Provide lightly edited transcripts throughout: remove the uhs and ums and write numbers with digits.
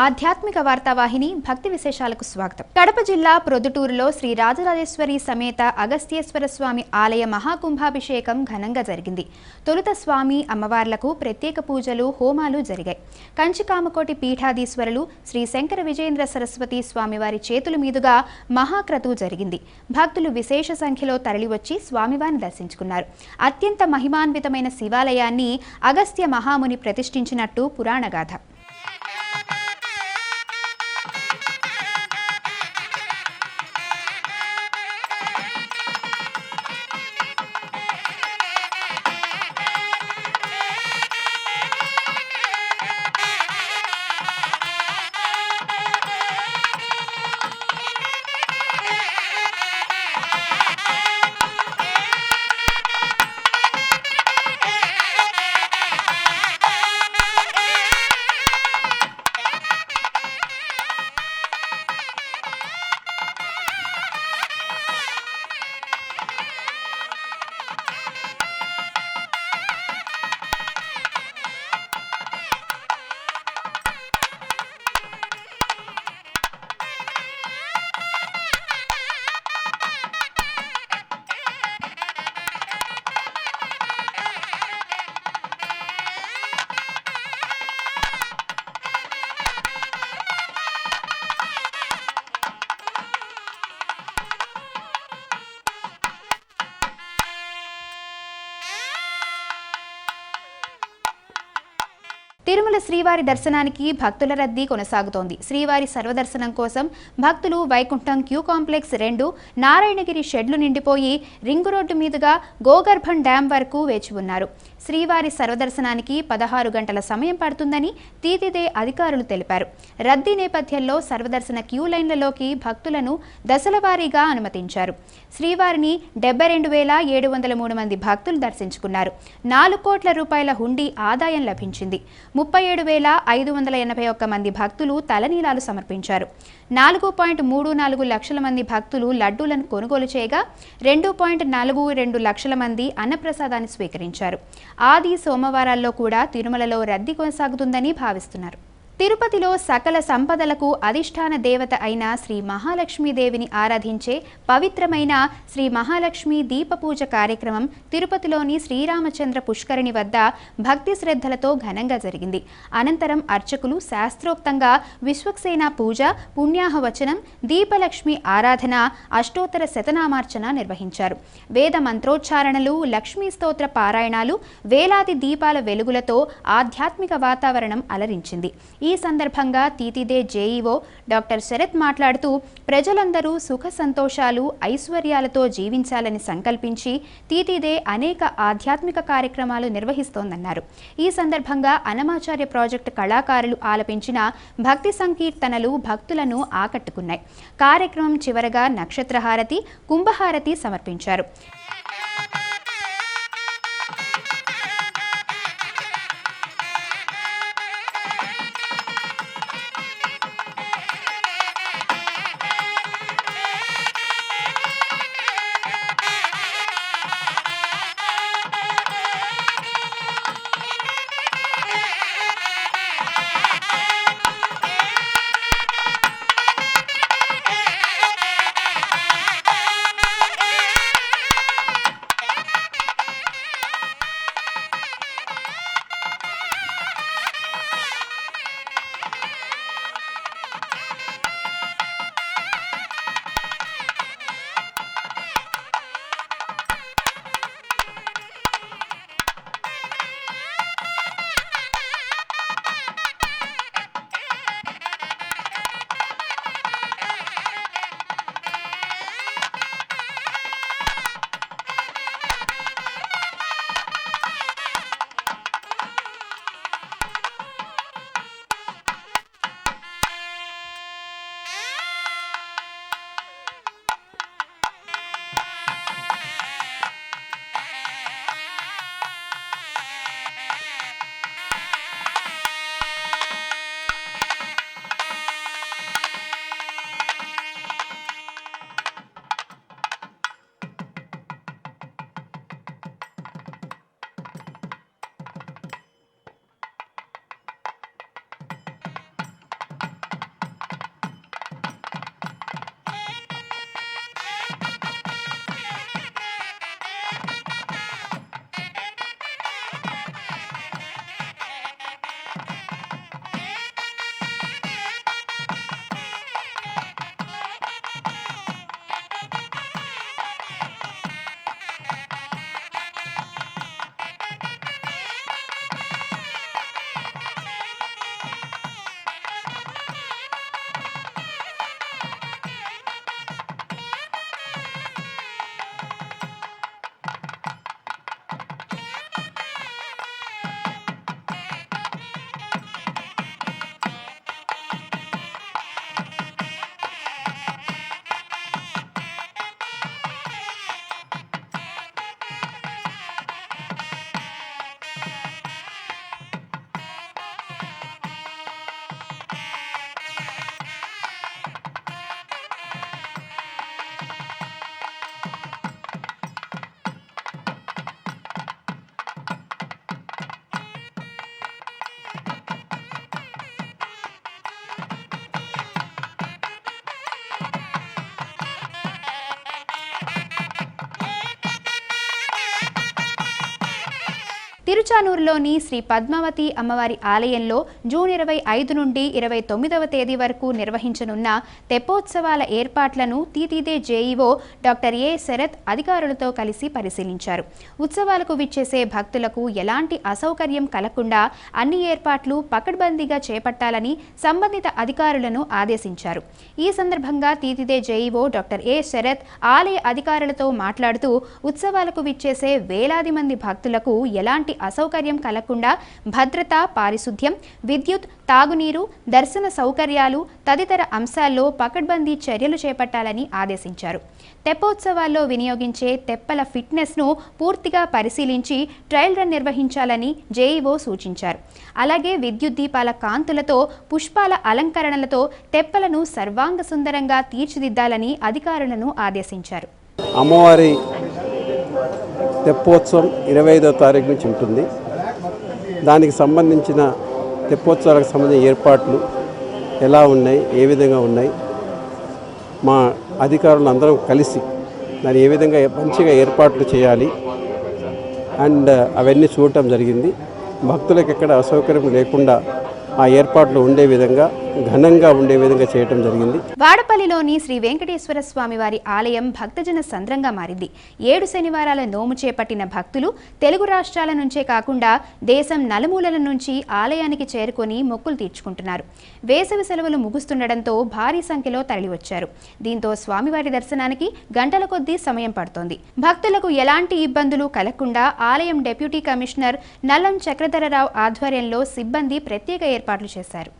ఆధ్యాత్మిక వార్తావాహిని భక్తి విశేషాలకు స్వాగతం. కడప జిల్లా ప్రొద్దుటూరులో శ్రీ రాజరాజేశ్వరి సమేత అగస్త్యేశ్వర స్వామి ఆలయ మహాకుంభాభిషేకం ఘనంగా జరిగింది. తొలుత స్వామి అమ్మవార్లకు ప్రత్యేక పూజలు, హోమాలు జరిగాయి. కంచికామకోటి పీఠాధీశ్వరులు శ్రీ శంకర విజయేంద్ర సరస్వతి స్వామివారి చేతుల మీదుగా మహాక్రతువు జరిగింది. భక్తులు విశేష సంఖ్యలో తరలివచ్చి స్వామివారిని దర్శించుకున్నారు. అత్యంత మహిమాన్వితమైన శివాలయాన్ని అగస్త్య మహాముని ప్రతిష్ఠించినట్టు పురాణగాథ. తిరుమల శ్రీవారి దర్శనానికి భక్తుల రద్దీ కొనసాగుతోంది. శ్రీవారి సర్వదర్శనం కోసం భక్తులు వైకుంఠం క్యూ కాంప్లెక్స్ 2, నారాయణగిరి షెడ్లు నిండిపోయి రింగు రోడ్డు మీదుగా గోగర్భం డ్యాం వరకు వేచి ఉన్నారు. శ్రీవారి సర్వదర్శనానికి 16 గంటల సమయం పడుతుందని టీటీడీ అధికారులు తెలిపారు. రద్దీ నేపథ్యంలో సర్వదర్శన క్యూ లైన్లలోకి భక్తులను దశలవారీగా అనుమతించారు. శ్రీవారిని 72,703 మంది భక్తులు దర్శించుకున్నారు. 4 కోట్ల రూపాయల హుండీ ఆదాయం లభించింది. 37,581 మంది భక్తులు తలనీలాలు సమర్పించారు. 4.34 లక్షల మంది భక్తులు లడ్డూలను కొనుగోలు చేయగా 2.42 లక్షల మంది అన్నప్రసాదాన్ని స్వీకరించారు. ఆది సోమవారాల్లో కూడా తిరుమలలో రద్దీ కొనసాగుతుందని భావిస్తున్నారు. తిరుపతిలో సకల సంపదలకు అధిష్టాన దేవత అయిన శ్రీ మహాలక్ష్మీదేవిని ఆరాధించే పవిత్రమైన శ్రీ మహాలక్ష్మి దీపపూజ కార్యక్రమం తిరుపతిలోని శ్రీరామచంద్ర పుష్కరిణి వద్ద భక్తి శ్రద్ధలతో ఘనంగా జరిగింది. అనంతరం అర్చకులు శాస్త్రోక్తంగా విశ్వక్సేన పూజ, పుణ్యాహవచనం, దీపలక్ష్మి ఆరాధన, అష్టోత్తర శతనామార్చన నిర్వహించారు. వేద మంత్రోచ్చారణలు, లక్ష్మీ స్తోత్ర పారాయణాలు, వేలాది దీపాల వెలుగులతో ఆధ్యాత్మిక వాతావరణం అలరించింది. ఈ సందర్భంగా టీటీడీ జేఈఓ డాక్టర్ శరత్ మాట్లాడుతూ ప్రజలందరూ సుఖ సంతోషాలు, ఐశ్వర్యాలతో జీవించాలని సంకల్పించి టీటీడీ అనేక ఆధ్యాత్మిక కార్యక్రమాలు నిర్వహిస్తోందన్నారు. ఈ సందర్భంగా అన్నమాచార్య ప్రాజెక్టు కళాకారులు ఆలపించిన భక్తి సంకీర్తనలు భక్తులను ఆకట్టుకున్నాయి. కార్యక్రమం చివరగా నక్షత్రహారతి, కుంభహారతి సమర్పించారు. తిరుచానూరులోని శ్రీ పద్మావతి అమ్మవారి ఆలయంలో జూన్ 25 నుండి 29వ తేదీ వరకు నిర్వహించనున్న తెప్పోత్సవాల ఏర్పాట్లను తీతీదే జేఈఓ డాక్టర్ ఏ శరత్ అధికారులతో కలిసి పరిశీలించారు. ఉత్సవాలకు విచ్చేసే భక్తులకు ఎలాంటి అసౌకర్యం కలగకుండా అన్ని ఏర్పాట్లు పకడ్బందీగా చేపట్టాలని సంబంధిత అధికారులను ఆదేశించారు. ఈ సందర్భంగా తీతీదే జేఈఓ డాక్టర్ ఏ శరత్ ఆలయ అధికారులతో మాట్లాడుతూ ఉత్సవాలకు విచ్చేసే వేలాది మంది భక్తులకు ఎలాంటి అసౌకర్యం కలగకుండా భద్రత, పారిశుద్ధ్యం, విద్యుత్, తాగునీరు, దర్శన సౌకర్యాలు తదితర అంశాల్లో పకడ్బందీ చర్యలు చేపట్టాలని ఆదేశించారు. తెప్పోత్సవాల్లో వినియోగించే తెప్పల ఫిట్నెస్ను పూర్తిగా పరిశీలించి ట్రయల్ రన్ నిర్వహించాలని జేఈఓ సూచించారు. అలాగే విద్యుత్ దీపాల కాంతులతో, పుష్పాల అలంకరణలతో తెప్పలను సర్వాంగ సుందరంగా తీర్చిదిద్దాలని అధికారులను ఆదేశించారు. అమ్మవారి తెప్పోత్సవం 25వ తారీఖు నుంచి ఉంటుంది. దానికి సంబంధించిన తెప్పోత్సవాలకు సంబంధించిన ఏర్పాట్లు ఎలా ఉన్నాయి, ఏ విధంగా ఉన్నాయి, మా అధికారులు అందరం కలిసి దాన్ని ఏ విధంగా మంచిగా ఏర్పాట్లు చేయాలి అండ్ అవన్నీ చూడటం జరిగింది. భక్తులకు ఎక్కడ అసౌకర్యం లేకుండా ఆ ఏర్పాట్లు ఉండే విధంగా ఘనంగా ఉండే విధంగా చేయటం జరిగింది. వాడపల్లిలోని శ్రీ వెంకటేశ్వర స్వామి వారి ఆలయం భక్తజన సంద్రంగా మారింది. 7 శనివారాల నోము చేపట్టిన భక్తులు తెలుగు రాష్ట్రాల నుంచే కాకుండా దేశం నలుమూలల నుంచి ఆలయానికి చేరుకొని మొక్కులు తీర్చుకుంటున్నారు. వేసవి సెలవులు ముగుస్తుండటంతో భారీ సంఖ్యలో తరలివచ్చారు. దీంతో స్వామివారి దర్శనానికి గంటల కొద్దీ సమయం పడుతోంది. భక్తులకు ఎలాంటి ఇబ్బందులు కలగకుండా ఆలయం డిప్యూటీ కమిషనర్ నల్లం చక్రధరరావు ఆధ్వర్యంలో సిబ్బంది ప్రత్యేక ఏర్పాట్లు చేశారు.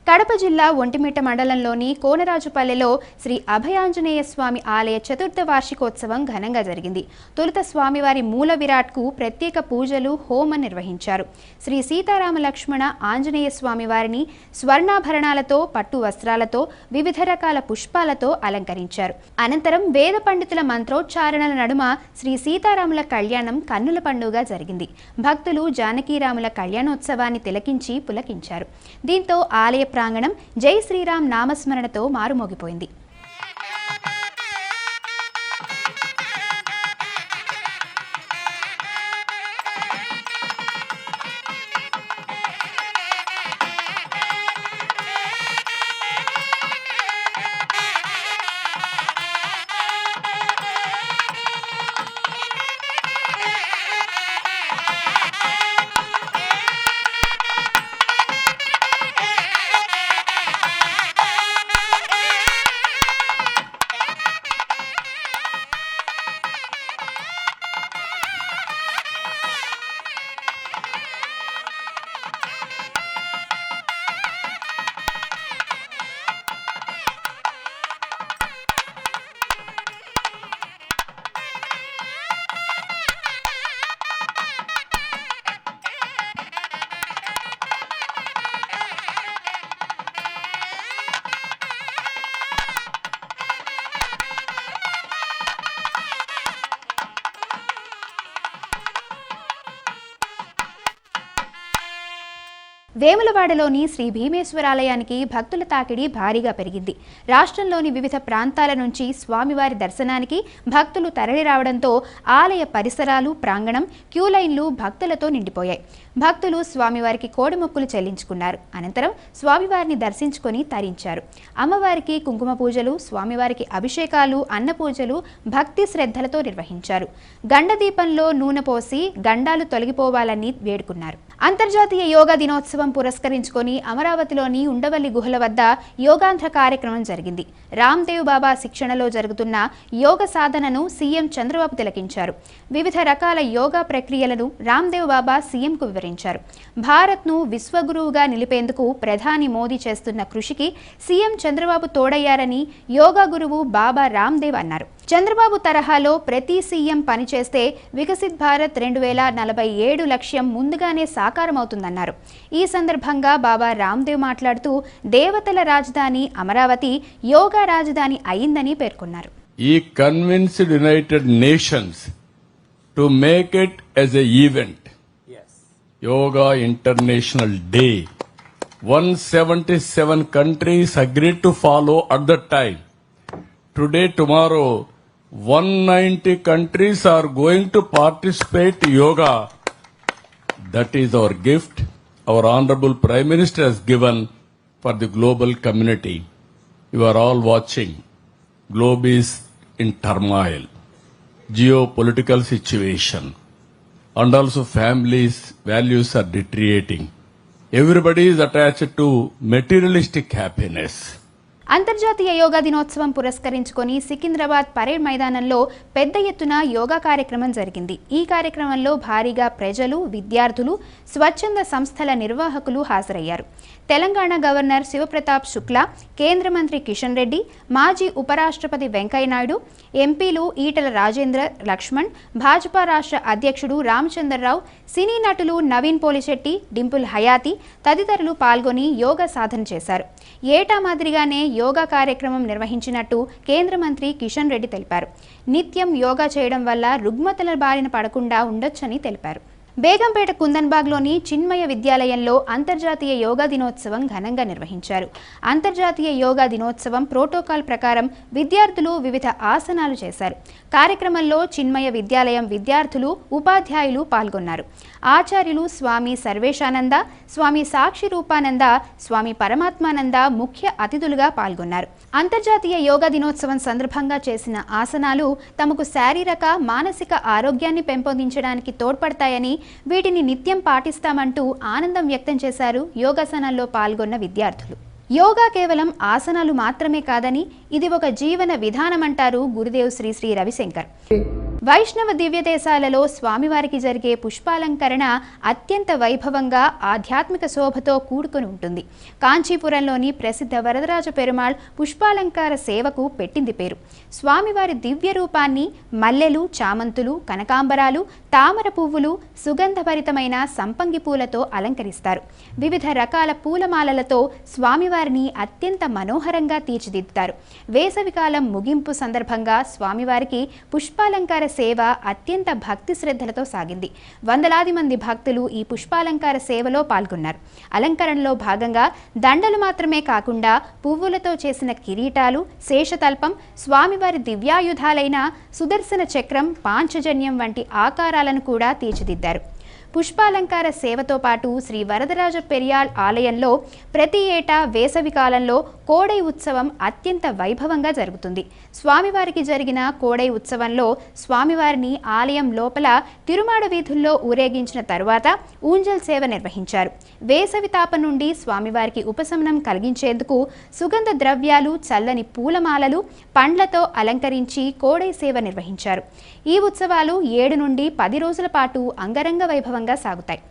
కడప జిల్లా ఒంటిమిట్ట మండలంలోని కోనరాజుపల్లెలో శ్రీ అభయాంజనేయ స్వామి ఆలయ చతుర్థ వార్షికోత్సవం ఘనంగా జరిగింది. తొలుత స్వామివారి మూల విరాట్కు ప్రత్యేక పూజలు, హోమం నిర్వహించారు. శ్రీ సీతారామ లక్ష్మణ ఆంజనేయ స్వామి వారిని స్వర్ణాభరణాలతో, పట్టు వస్త్రాలతో, వివిధ రకాల పుష్పాలతో అలంకరించారు. అనంతరం వేద పండితుల మంత్రోచ్చారణల నడుమ శ్రీ సీతారాముల కళ్యాణం కన్నుల పండుగ జరిగింది. భక్తులు జానకీరాముల కళ్యాణోత్సవాన్ని తిలకించి పులకించారు. దీంతో ఆలయ ప్రాంగణం జై శ్రీరామ్ నామస్మరణతో మారుమోగిపోయింది. వేములవాడలోని శ్రీ భీమేశ్వరాలయానికి భక్తుల తాకిడి భారీగా పెరిగింది. రాష్ట్రంలోని వివిధ ప్రాంతాల నుంచి స్వామివారి దర్శనానికి భక్తులు తరలిరావడంతో ఆలయ పరిసరాలు, ప్రాంగణం, క్యూలైన్లు భక్తులతో నిండిపోయాయి. భక్తులు స్వామివారికి కోడిమొక్కులు చెల్లించుకున్నారు. అనంతరం స్వామివారిని దర్శించుకొని తరించారు. అమ్మవారికి కుంకుమ పూజలు, స్వామివారికి అభిషేకాలు, అన్న పూజలు భక్తి శ్రద్ధలతో నిర్వహించారు. గండదీపంలో నూనె పోసి గండాలు తొలగిపోవాలని వేడుకున్నారు. అంతర్జాతీయ యోగా దినోత్సవం పురస్కరించుకొని అమరావతిలోని ఉండవల్లి గుహల వద్ద యోగాంధ్ర కార్యక్రమం జరిగింది. రామ్దేవ్ బాబా శిక్షణలో జరుగుతున్న యోగ సాధనను సీఎం చంద్రబాబు తిలకించారు. వివిధ రకాల యోగా ప్రక్రియలను రామ్దేవ్ బాబా సీఎంకు వివరించారు. భారత్ను విశ్వగురువుగా నిలిపేందుకు ప్రధాని మోదీ చేస్తున్న కృషికి సీఎం చంద్రబాబు తోడయ్యారని యోగా గురువు బాబా రామ్దేవ్ అన్నారు. చంద్రబాబు తరహాలో ప్రతి సీఎం పనిచేస్తే వికసిత్ భారత్ 2047 లక్ష్యం ముందుగానే సాకారమవుతుందన్నారు. ఈ సందర్భంగా బాబా రామ్దేవ్ మాట్లాడుతూ దేవతల రాజధాని అమరావతి యోగా రాజధాని అయిందని పేర్కొన్నారు. ఈ convinced United nations to make it as a event yoga international day 177 countries agreed to follow at that time. Today, tomorrow, 190 countries are going to participate in yoga. That is our gift our Honorable Prime Minister has given for the global community. You are all watching. Globe is in turmoil, geopolitical situation, and also families' values are deteriorating. Everybody is attached to materialistic happiness. అంతర్జాతీయ యోగా దినోత్సవం పురస్కరించుకొని Secunderabad parade మైదానంలో పెద్ద ఎత్తున యోగా కార్యక్రమం జరిగింది. ఈ కార్యక్రమంలో భారీగా ప్రజలు, విద్యార్థులు, స్వచ్ఛంద సంస్థల నిర్వాహకులు హాజరయ్యారు. తెలంగాణ గవర్నర్ శివప్రతాప్ శుక్లా, కేంద్ర మంత్రి కిషన్ రెడ్డి, మాజీ ఉపరాష్ట్రపతి వెంకయ్యనాయుడు, ఎంపీలు ఈటల రాజేంద్ర, లక్ష్మణ్, భాజపా రాష్ట్ర అధ్యక్షుడు రామచంద్రరావు, సినీ నటులు నవీన్ పోలిశెట్టి, డింపుల్ హయాతి తదితరులు పాల్గొని యోగా సాధన చేశారు. ఏటా మాదిరిగానే యోగా కార్యక్రమం నిర్వహించినట్టు కేంద్ర మంత్రి కిషన్ రెడ్డి తెలిపారు. నిత్యం యోగా చేయడం వల్ల రుగ్మతల బారిన పడకుండా ఉండొచ్చని తెలిపారు. బేగంపేట కుందన్బాగ్లోని చిన్మయ విద్యాలయంలో అంతర్జాతీయ యోగా దినోత్సవం ఘనంగా నిర్వహించారు. అంతర్జాతీయ యోగా దినోత్సవం ప్రోటోకాల్ ప్రకారం విద్యార్థులు వివిధ ఆసనాలు చేశారు. కార్యక్రమంలో చిన్మయ విద్యాలయం విద్యార్థులు, ఉపాధ్యాయులు పాల్గొన్నారు. ఆచార్యులు స్వామి సర్వేశానంద, స్వామి సాక్షి రూపానంద, స్వామి పరమాత్మానంద ముఖ్య అతిథులుగా పాల్గొన్నారు. అంతర్జాతీయ యోగా దినోత్సవం సందర్భంగా చేసిన ఆసనాలు తమకు శారీరక, మానసిక ఆరోగ్యాన్ని పెంపొందించడానికి తోడ్పడతాయని, వీటిని నిత్యం పాటిస్తామంటూ ఆనందం వ్యక్తం చేశారు యోగాసనాల్లో పాల్గొన్న విద్యార్థులు. యోగా కేవలం ఆసనాలు మాత్రమే కాదని ఇది ఒక జీవన విధానమంటారు గురుదేవ్ శ్రీ శ్రీ రవిశంకర్. వైష్ణవ దివ్యదేశాలలో స్వామివారికి జరిగే పుష్పాలంకరణ అత్యంత వైభవంగా, ఆధ్యాత్మిక శోభతో కూడుకొని ఉంటుంది. కాంచీపురంలోని ప్రసిద్ధ వరదరాజ పెరుమాళ్ పుష్పాలంకార సేవకు పెట్టింది పేరు. స్వామివారి దివ్య రూపాన్ని మల్లెలు, చామంతులు, కనకాంబరాలు, తామర పువ్వులు, సుగంధభరితమైన సంపంగి పూలతో అలంకరిస్తారు. వివిధ రకాల పూలమాలలతో స్వామివారిని అత్యంత మనోహరంగా తీర్చిదిద్దుతారు. వేసవికాలం ముగింపు సందర్భంగా స్వామివారికి పుష్పాలంకార సేవ అత్యంత భక్తి శ్రద్ధలతో సాగింది. వందలాది మంది భక్తులు ఈ పుష్పాలంకార సేవలో పాల్గొన్నారు. అలంకరణలో భాగంగా దండలు మాత్రమే కాకుండా పువ్వులతో చేసిన కిరీటాలు, శేషతల్పం, స్వామివారి దివ్యాయుధాలైన సుదర్శన చక్రం, పాంచజన్యం వంటి ఆకారాలను కూడా తీర్చిదిద్దారు. పుష్పాలంకార సేవతో పాటు శ్రీ వరదరాజ పెరియాళ్ ఆలయంలో ప్రతి ఏటా వేసవి కాలంలో కోడై ఉత్సవం అత్యంత వైభవంగా జరుగుతుంది. స్వామివారికి జరిగిన కోడై ఉత్సవంలో స్వామివారిని ఆలయం లోపల తిరుమాడ వీధుల్లో ఊరేగించిన తరువాత ఊంజల్ సేవ నిర్వహించారు. వేసవి తాపం నుండి స్వామివారికి ఉపశమనం కలిగించేందుకు సుగంధ ద్రవ్యాలు, చల్లని పూలమాలలు, పండ్లతో అలంకరించి కోడై సేవ నిర్వహించారు. ఈ ఉత్సవాలు 7 నుండి 10 రోజుల పాటు అంగరంగ వైభవంగా సాగుతాయి.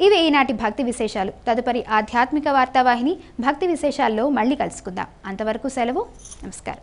ఇవి ఈనాటి భక్తి విశేషాలు. తదుపరి ఆధ్యాత్మిక వార్తావాహిని భక్తి విశేషాల్లో మళ్ళీ కలుసుకుందాం. అంతవరకు సెలవు. నమస్కారం.